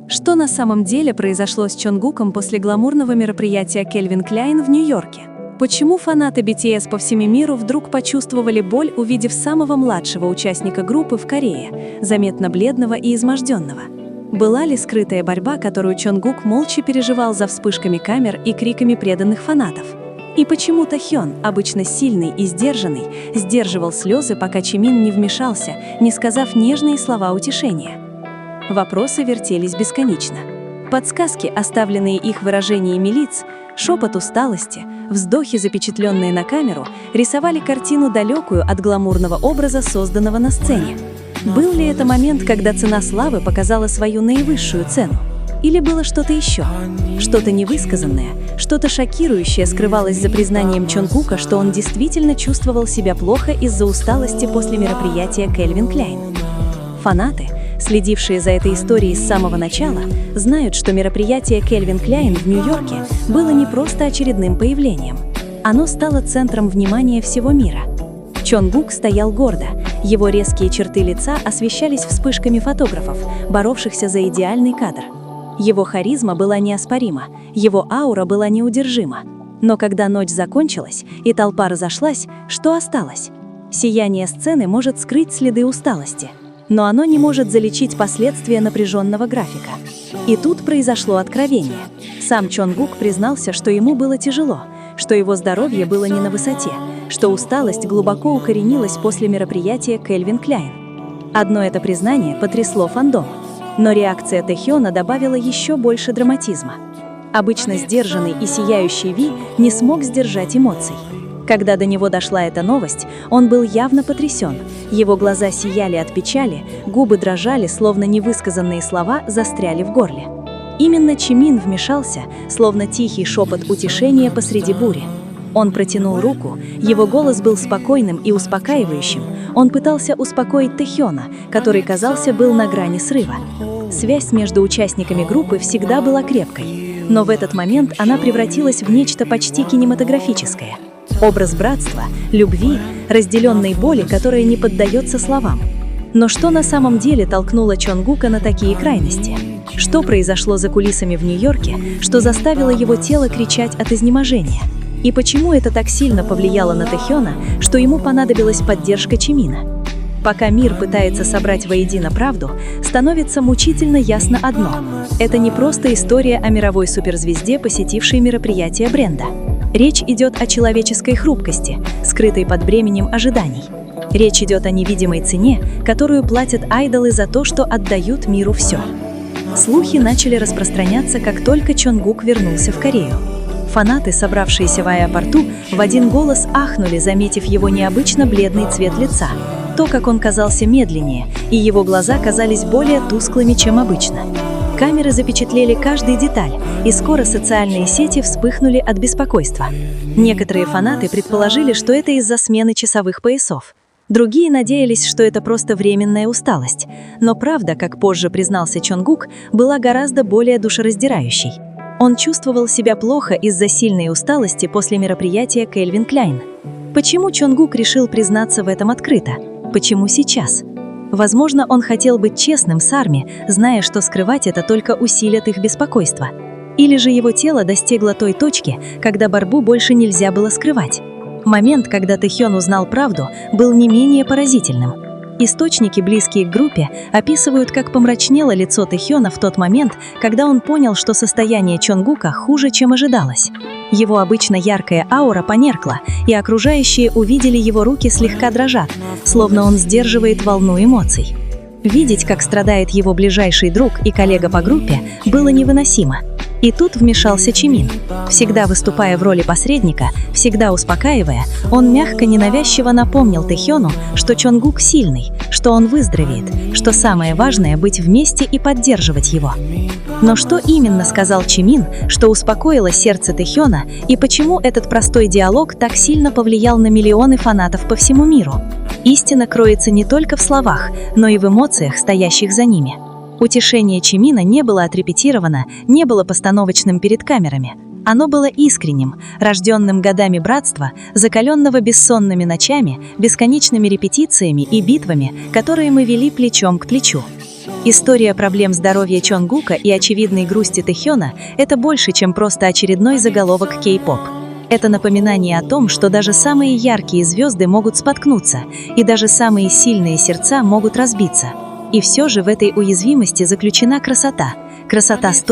Что на самом деле произошло с Чонгуком после гламурного мероприятия Calvin Klein в Нью-Йорке? Почему фанаты BTS по всему миру вдруг почувствовали боль, увидев самого младшего участника группы в Корее, заметно бледного и изможденного? Была ли скрытая борьба, которую Чонгук молча переживал за вспышками камер и криками преданных фанатов? И почему Тэхён, обычно сильный и сдержанный, сдерживал слезы, пока Чимин не вмешался, не сказав нежные слова утешения? Вопросы вертелись бесконечно. Подсказки, оставленные их выражениями лиц, шепот усталости, вздохи, запечатленные на камеру, рисовали картину далекую от гламурного образа, созданного на сцене. Был ли это момент, когда цена славы показала свою наивысшую цену? Или было что-то еще? Что-то невысказанное, что-то шокирующее скрывалось за признанием Чонгука, что он действительно чувствовал себя плохо из-за усталости после мероприятия Calvin Klein. Фанаты, следившие за этой историей с самого начала, знают, что мероприятие Calvin Klein в Нью-Йорке было не просто очередным появлением. Оно стало центром внимания всего мира. Чонгук стоял гордо, его резкие черты лица освещались вспышками фотографов, боровшихся за идеальный кадр. Его харизма была неоспорима, его аура была неудержима. Но когда ночь закончилась и толпа разошлась, что осталось? Сияние сцены может скрыть следы усталости, но оно не может залечить последствия напряженного графика. И тут произошло откровение. Сам Чонгук признался, что ему было тяжело, что его здоровье было не на высоте, что усталость глубоко укоренилась после мероприятия Calvin Klein. Одно это признание потрясло фандом, но реакция Тэхёна добавила еще больше драматизма. Обычно сдержанный и сияющий Ви не смог сдержать эмоций. Когда до него дошла эта новость, он был явно потрясен. Его глаза сияли от печали, губы дрожали, словно невысказанные слова застряли в горле. Именно Чимин вмешался, словно тихий шепот утешения посреди бури. Он протянул руку, его голос был спокойным и успокаивающим. Он пытался успокоить Тэхёна, который, казался, был на грани срыва. Связь между участниками группы всегда была крепкой, но в этот момент она превратилась в нечто почти кинематографическое. Образ братства, любви, разделенной боли, которая не поддается словам. Но что на самом деле толкнуло Чонгука на такие крайности? Что произошло за кулисами в Нью-Йорке, что заставило его тело кричать от изнеможения? И почему это так сильно повлияло на Тэхёна, что ему понадобилась поддержка Чимина? Пока мир пытается собрать воедино правду, становится мучительно ясно одно. Это не просто история о мировой суперзвезде, посетившей мероприятие бренда. Речь идет о человеческой хрупкости, скрытой под бременем ожиданий. Речь идет о невидимой цене, которую платят айдолы за то, что отдают миру все. Слухи начали распространяться, как только Чонгук вернулся в Корею. Фанаты, собравшиеся в аэропорту, в один голос ахнули, заметив его необычно бледный цвет лица, то, как он казался медленнее, и его глаза казались более тусклыми, чем обычно. Камеры запечатлели каждую деталь, и скоро социальные сети вспыхнули от беспокойства. Некоторые фанаты предположили, что это из-за смены часовых поясов. Другие надеялись, что это просто временная усталость. Но правда, как позже признался Чонгук, была гораздо более душераздирающей. Он чувствовал себя плохо из-за сильной усталости после мероприятия Calvin Klein. Почему Чонгук решил признаться в этом открыто? Почему сейчас? Возможно, он хотел быть честным с ARMY, зная, что скрывать это только усилит их беспокойство. Или же его тело достигло той точки, когда борьбу больше нельзя было скрывать. Момент, когда Тэхён узнал правду, был не менее поразительным. Источники, близкие к группе, описывают, как помрачнело лицо Тэхёна в тот момент, когда он понял, что состояние Чонгука хуже, чем ожидалось. Его обычно яркая аура померкла, и окружающие увидели его руки слегка дрожат, словно он сдерживает волну эмоций. Видеть, как страдает его ближайший друг и коллега по группе, было невыносимо. И тут вмешался Чимин. Всегда выступая в роли посредника, всегда успокаивая, он мягко, ненавязчиво напомнил Тэхёну, что Чонгук сильный, что он выздоровеет, что самое важное — быть вместе и поддерживать его. Но что именно сказал Чимин, что успокоило сердце Тэхёна, и почему этот простой диалог так сильно повлиял на миллионы фанатов по всему миру? Истина кроется не только в словах, но и в эмоциях, стоящих за ними. Утешение Чимина не было отрепетировано, не было постановочным перед камерами. Оно было искренним, рожденным годами братства, закаленного бессонными ночами, бесконечными репетициями и битвами, которые мы вели плечом к плечу. История проблем здоровья Чонгука и очевидной грусти Тэхёна – это больше, чем просто очередной заголовок кей-поп. Это напоминание о том, что даже самые яркие звезды могут споткнуться, и даже самые сильные сердца могут разбиться. И все же в этой уязвимости заключена красота. Красота стойкости.